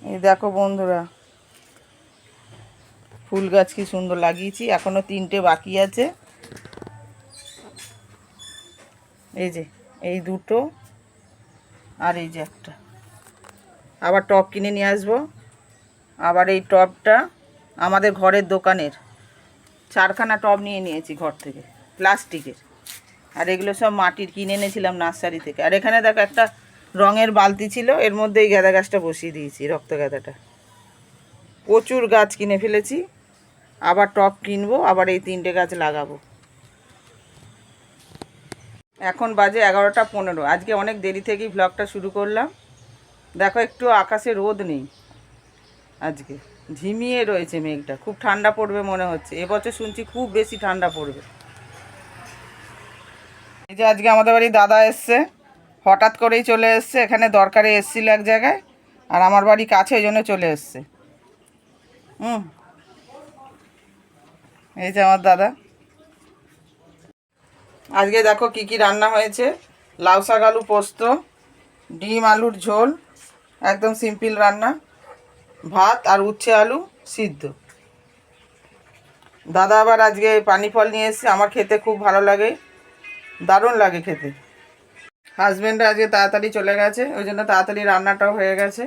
এই দেখো বন্ধুরা, ফুল গাছ কি সুন্দর লাগিয়েছি, এখনো 3টে বাকি আছে। এই যে এই দুটো, আর এই যে একটা। আবার টব কিনে নিয়ে আসবো। আবার এই টবটা আমাদের ঘরের দোকানের 4খানা টব নিয়ে নিয়েছি ঘর থেকে, প্লাস্টিকের। আর এগুলো সব মাটির, কিনে এনেছিলাম নার্সারি থেকে। আর এখানে দেখো একটা রঙের বালতি ছিল, এর মধ্যে এই গাঁদা গাছটা বসিয়ে দিয়েছি, রক্ত গাঁদাটা। প্রচুর গাছ কিনে ফেলেছি, আবার টব কিনবো, আবার এই 3টে গাছ লাগাবো। এখন বাজে 11টা 15। আজকে অনেক দেরি থেকেই ভ্লগটা শুরু করলাম। দেখো একটু আকাশে রোদ নেই, আজকে ঝিমিয়ে রয়েছে মেঘটা। খুব ঠান্ডা পড়বে মনে হচ্ছে, এবছর শুনছি খুব বেশি ঠান্ডা পড়বে। এই যে আজকে আমাদের বাড়ি দাদা এসছে, হঠাৎ করেই চলে এসছে। এখানে দরকারে এসছিল এক জায়গায়, আর আমার বাড়ি কাছে, ওই জন্য চলে এসছে। এই যে আমার দাদা। আজকে দেখো কি কি রান্না হয়েছে। লাউ শাক আলু পোস্ত, ডিম আলুর ঝোল, একদম সিম্পল রান্না। ভাত আর উচ্ছে আলু সিদ্ধ। দাদা আবার আজকে পানি ফল নিয়ে এসছে, আমার খেতে খুব ভালো লাগে, দারুণ লাগে খেতে। হাজব্যান্ড আজকে তাড়াতাড়ি চলে গেছে, ওই জন্য তাড়াতাড়ি রান্নাটাও হয়ে গেছে।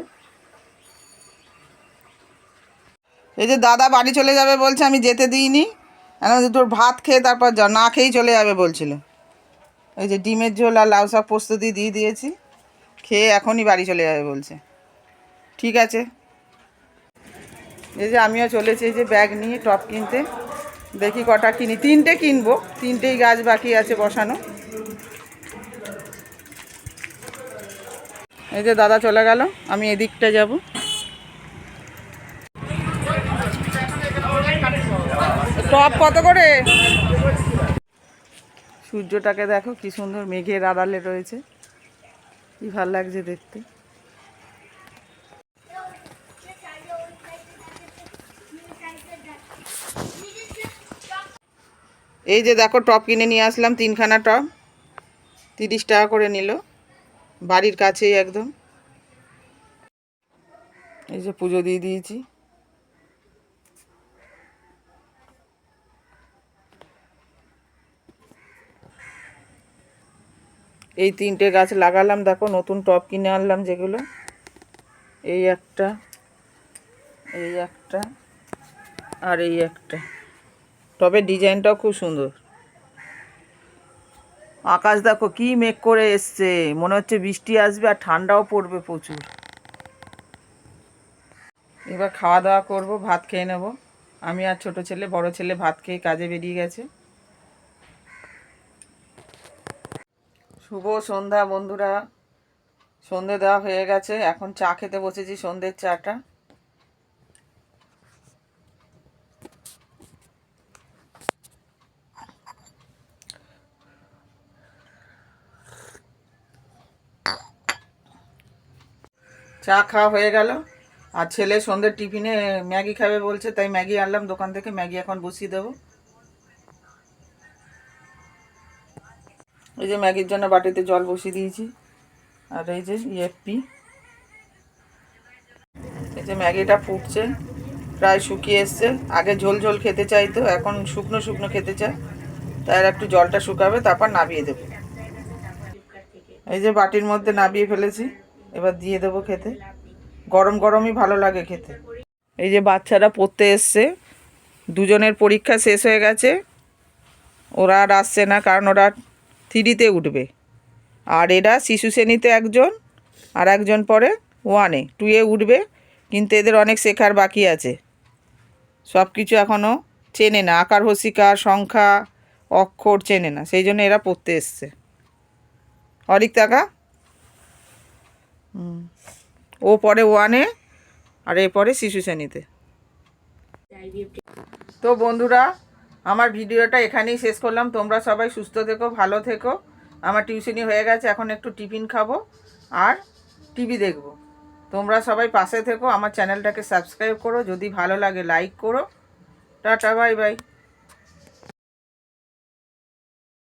এই যে দাদা বাড়ি চলে যাবে বলছে, আমি যেতে দিইনি। এখন তোর ভাত খেয়ে তারপর যা, না খেয়েই চলে যাবে বলছিল। এই যে ডিমের ঝোল আর লাউ শাক পোস্ত দিয়ে দিয়েছি, খেয়ে এখনই বাড়ি চলে যাবে বলছে। ঠিক আছে। এই যে আমিও চলেছি এই যে ব্যাগ নিয়ে টব কিনতে। দেখি কটা কিনি, 3টে কিনবো, 3টেই গাছ বাকি আছে বসানো। এই যে দাদা চলে গেল, আমি এদিকটা যাব। টব কত করে? সূর্যটাকে দেখো কি সুন্দর মেঘের আড়ালে রয়েছে, কি ভাল লাগছে দেখতে। এই যে দেখো টব কিনে নিয়ে আসলাম, 3খানা টব, 30 টাকা করে নিল, বাড়ির কাছেই একদম। এই যে পুজো দিয়ে দিয়েছি। এই 3টে গাছ লাগালাম, দেখো নতুন টব কিনে আনলাম যেগুলো। এই একটা, এই একটা, আর এই একটা। টবের ডিজাইনটাও খুব সুন্দর। আকাশ দেখো কি মেঘ করে এসছে, মনে হচ্ছে বৃষ্টি আসবে আর ঠান্ডাও পড়বে প্রচুর। এবার খাওয়া দাওয়া করব, ভাত খেয়ে নেব। আমি আর ছোট ছেলে, বড় ছেলে ভাত খেয়ে কাজে বেরিয়ে গেছে। শুভ সন্ধ্যা বন্ধুরা, সন্ধে দেওয়া হয়ে গেছে, এখন চা খেতে বসেছি, সন্ধ্যের চাটা। চা খাওয়া হয়ে গেল, আর ছেলে সন্ধ্যের টিফিনে ম্যাগি খাবে বলছে, তাই ম্যাগি আনলাম দোকান থেকে। ম্যাগি এখন বসিয়ে দেবো। এই যে ম্যাগির জন্য বাটিতে জল বসিয়ে দিয়েছি। আর এই যে ইএফপি, এই যে ম্যাগিটা ফুটছে, প্রায় শুকিয়ে এসছে। আগে ঝোল ঝোল খেতে চাইতো, এখন শুকনো শুকনো খেতে চায়, তাই আর একটু জলটা শুকাবে, তারপর নামিয়ে দেবো। এই যে বাটির মধ্যে নামিয়ে ফেলেছি, এবার দিয়ে দেবো খেতে। গরম গরমই ভালো লাগে খেতে। এই যে বাচ্চারা পড়তে এসছে, দুজনের পরীক্ষা শেষ হয়ে গেছে, ওরা আর আসছে না, কারণ ওরা 3তে উঠবে। আর এরা শিশু শ্রেণীতে একজন, আর একজন পরে 1-এ, 2-এ উঠবে। কিন্তু এদের অনেক শেখার বাকি আছে, সব কিছু এখনও চেনে না, আকার হসিকার সংখ্যা অক্ষর চেনে না, সেই জন্য এরা পড়তে এসছে। অরিক টাকা, ও পরে 1-এ, আর এ পরে শিশু শ্রেণীতে। তো বন্ধুরা, আমার ভিডিওটা এখানেই শেষ করলাম। তোমরা সবাই সুস্থ থেকো, ভালো থেকো। আমার টিউশনি হয়ে গেছে, এখন একটু টিফিন খাবো আর টিভি দেখবো। তোমরা সবাই পাশে থেকো, আমার চ্যানেলটাকে সাবস্ক্রাইব করো, যদি ভালো লাগে লাইক করো। Tata, bye bye.